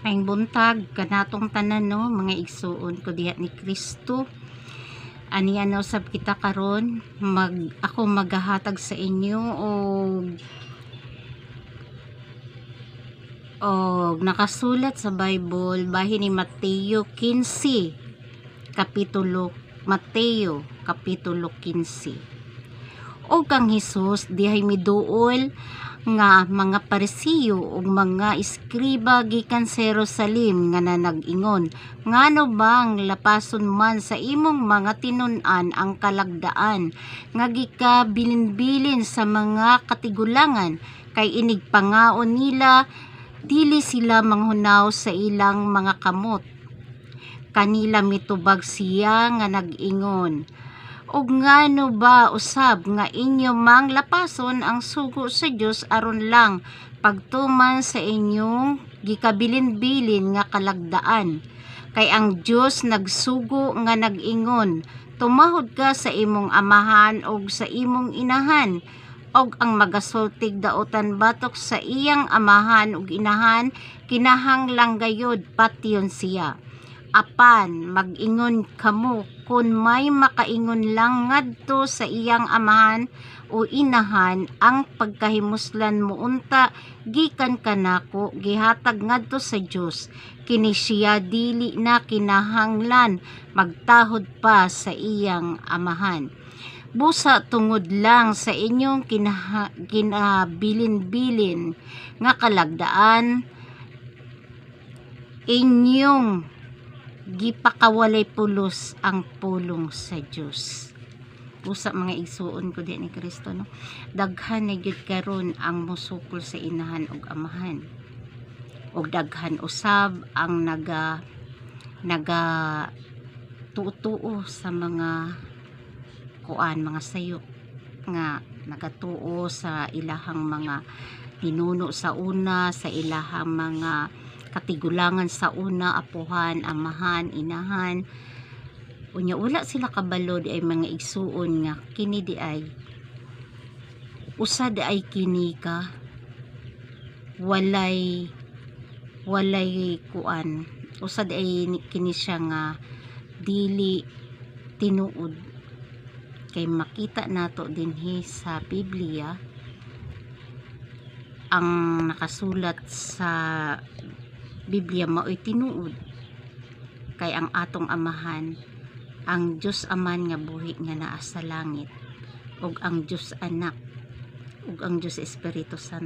Maayong buntag kanatong tanan no mga igsuon ko diha ni Kristo. Ani ano sab kita karon ako maghahatag sa inyo og nakasulat sa Bible bahin ni Mateo 15 kapitulo 15. O kang Hesus dihay miduol nga mga Parisiyo ug mga iskriba gikan sa Jerusalem nga nanag-ingon, ngano bang lapason man sa imong mga tinun-an ang kalagdaan nga gikabilin-bilin sa mga katigulangan, kay inig pangaon nila dili sila manghunaw sa ilang mga kamot. Kanila mitubag siya nga nag-ingon, ug ngano ba usab nga inyo mang lapason ang sugo sa Dios aron lang pagtuman sa inyong gikabilin-bilin nga kalagdaan? Kay ang Dios nagsugo nga nag-ingon, tumahod ka sa imong amahan ug sa imong inahan, og ang magasultig daotan batok sa iyang amahan ug inahan kinahanglang gayud patyon siya. Apan mag-ingon kamo kun may makaingon lang ngadto sa iyang amahan o inahan, ang pagkahimuslan mo unta gikan kanako gihatag ngadto sa Dios, kini siya dili na kinahanglan magtahod pa sa iyang amahan. Busa tungod lang sa inyong kinabilin-bilin nga kalagdaan, inyong gipakawalay pulos ang pulong sa Dios. Usa mga igsuon ko di ni Kristo no, daghan na gyud karon ang musukol sa inahan ug amahan, ug daghan usab ang naga tuo sa mga mga sayo nga nagatuo sa ilahang mga pinuno sa una, sa ilahang mga katigulangan sa una, apuhan, amahan, inahan. Unya wala sila kabalo di ay mga igsuon nga kini di ay usa di ay kini ka walay kuan, usa di ay kini siya nga dili tinuod. Kay makita nato dinhi sa Biblia ang nakasulat sa Biblia mao'y tinuod, kay ang atong amahan ang Diyos Aman nga buhi nga naa sa langit, ug ang Diyos Anak ug ang Diyos Espiritu Santo